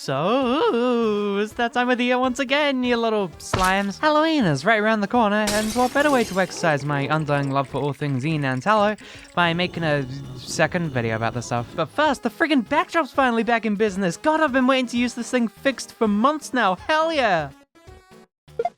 So, it's that time of the year once again, you little slimes. Halloween is right around the corner, and what better way to exercise my undying love for all things Ian and Tallow by making a second video about this stuff. But first, the friggin' backdrop's finally back in business. God, I've been waiting to use this thing fixed for months now. Hell yeah!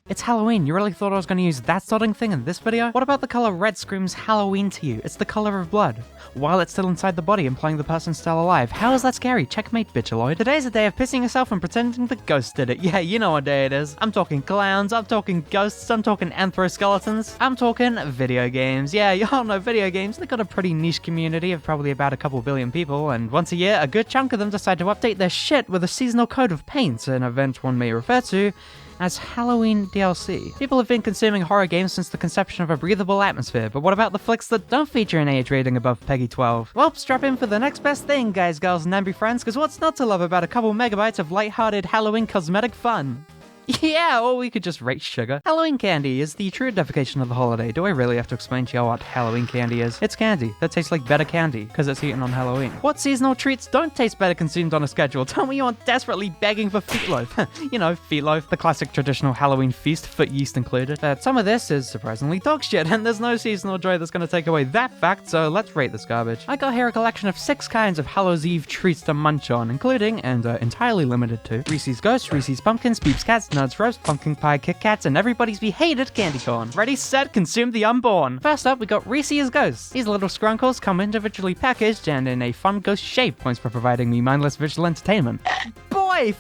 It's Halloween. You really thought I was going to use that sodding thing in this video? What about the color red screams Halloween to you? It's the color of blood, while it's still inside the body, implying the person's still alive. How is that scary? Checkmate, bitchaloid. Today's a day of pissing yourself and pretending the ghost did it. Yeah, you know what day it is. I'm talking clowns, I'm talking ghosts, I'm talking anthro-skeletons, I'm talking video games. Yeah, y'all know video games. They've got a pretty niche community of probably about a couple billion people, and once a year, a good chunk of them decide to update their shit with a seasonal coat of paint, an event one may refer to as Halloween DLC. People have been consuming horror games since the conception of a breathable atmosphere, but what about the flicks that don't feature an age rating above Peggy 12? Well, strap in for the next best thing, guys, girls, and NAMBY friends, because what's not to love about a couple megabytes of lighthearted Halloween cosmetic fun? Yeah, or we could just rate sugar. Halloween candy is the true definition of the holiday. Do I really have to explain to you what Halloween candy is? It's candy that tastes like better candy, because it's eaten on Halloween. What seasonal treats don't taste better consumed on a schedule? Tell me you aren't desperately begging for feetloaf. You know, feetloaf, the classic traditional Halloween feast, foot yeast included. But some of this is surprisingly dog shit, and there's no seasonal joy that's going to take away that fact, so let's rate this garbage. I got here a collection of 6 kinds of Hallows Eve treats to munch on, including, and entirely limited to, Reese's Ghosts, Reese's Pumpkins, Peeps Cats, Nuts Roast, Pumpkin Pie, Kit Kats, and everybody's behated candy corn. Ready, set, consume the unborn. First up, we got Reese's Ghosts. These little scrunkles come individually packaged and in a fun ghost shape, points for providing me mindless visual entertainment. Boy,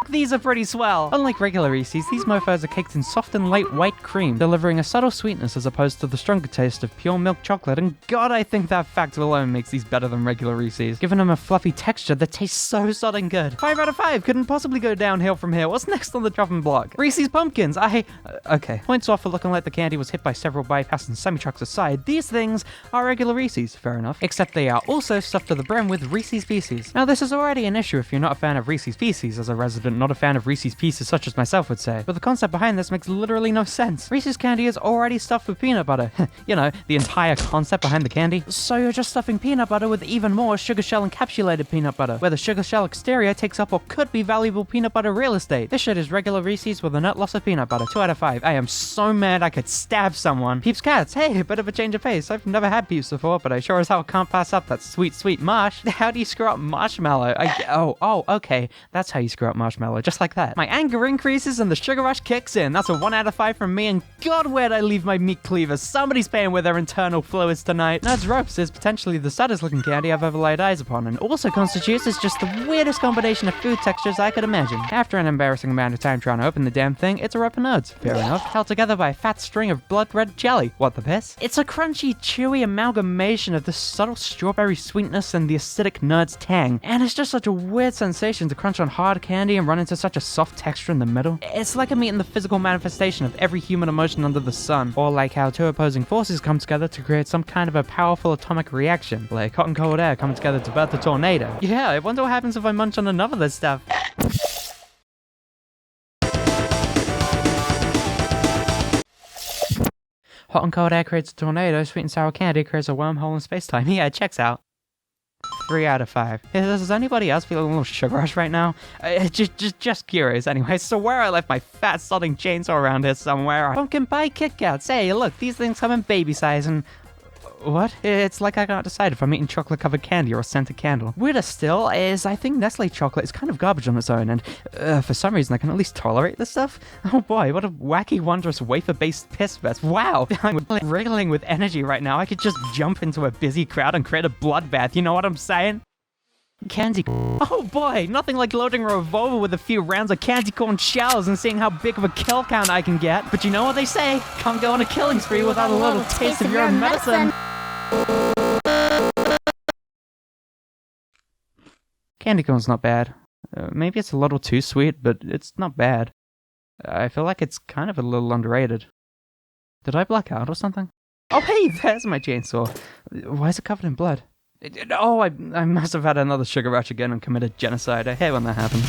these are pretty swell. Unlike regular Reese's, these mofos are caked in soft and light white cream, delivering a subtle sweetness as opposed to the stronger taste of pure milk chocolate, and God, I think that fact alone makes these better than regular Reese's, giving them a fluffy texture that tastes so sodding good. 5 out of 5, couldn't possibly go downhill from here. What's next on the chopping block? Reese's Pumpkins. Okay, points off for looking like the candy was hit by several bypass and semi-trucks aside. These things are regular Reese's, fair enough, except they are also stuffed to the brim with Reese's Pieces. Now, this is already an issue if you're not a fan of Reese's Pieces, as a resident not a fan of Reese's Pieces such as myself would say, but the concept behind this makes literally no sense. Reese's candy is already stuffed with peanut butter. You know, the entire concept behind the candy. So you're just stuffing peanut butter with even more sugar shell encapsulated peanut butter, where the sugar shell exterior takes up what could be valuable peanut butter real estate. This shit is regular Reese's with a nut loss of peanut butter. 2 out of 5. I am so mad I could stab someone. Peeps Cats. Hey, a bit of a change of pace. I've never had Peeps before, but I sure as hell can't pass up that sweet, sweet marsh. How do you screw up marshmallow? Okay. That's how you screw up marshmallow. Just like that. My anger increases and the sugar rush kicks in. That's a 1 out of 5 from me, and God, where'd I leave my meat cleaver? Somebody's paying with their internal fluids tonight. Nuts Ropes is potentially the saddest looking candy I've ever laid eyes upon, and also constitutes as just the weirdest combination of food textures I could imagine. After an embarrassing amount of time trying to open the damn thing, it's a rope of nuts. Fair enough. Held together by a fat string of blood red jelly. What the piss? It's a crunchy, chewy amalgamation of the subtle strawberry sweetness and the acidic nerd's tang, and it's just such a weird sensation to crunch on hard candy and run into such a soft texture in the middle. It's like I'm eating the physical manifestation of every human emotion under the sun, or like how 2 opposing forces come together to create some kind of a powerful atomic reaction, like hot and cold air coming together to birth a tornado. Yeah, I wonder what happens if I munch on enough of this stuff. Hot and cold air creates a tornado, sweet and sour candy creates a wormhole in space-time. Yeah, it checks out. 3 out of 5. Does anybody else feel a little sugar rush right now? Just curious anyway. So where I left my fat sodding chainsaw around here somewhere. Pumpkin Pie Kit Kats. Hey, look, these things come in baby size and... What? It's like I can't decide if I'm eating chocolate-covered candy or a scented candle. Weirder still is I think Nestle chocolate is kind of garbage on its own, and for some reason I can at least tolerate this stuff. Oh boy, what a wacky, wondrous wafer-based piss fest. Wow! I'm wriggling with energy right now. I could just jump into a busy crowd and create a bloodbath, you know what I'm saying? Candy. Oh boy, nothing like loading a revolver with a few rounds of candy corn shells and seeing how big of a kill count I can get. But you know what they say? Can't go on a killing spree without a little taste of your own medicine. Candy corn's not bad. Maybe it's a little too sweet, but it's not bad. I feel like it's kind of a little underrated. Did I black out or something? Oh hey, there's my chainsaw. Why is it covered in blood? Oh, I must have had another sugar rush again and committed genocide. I hate when that happens.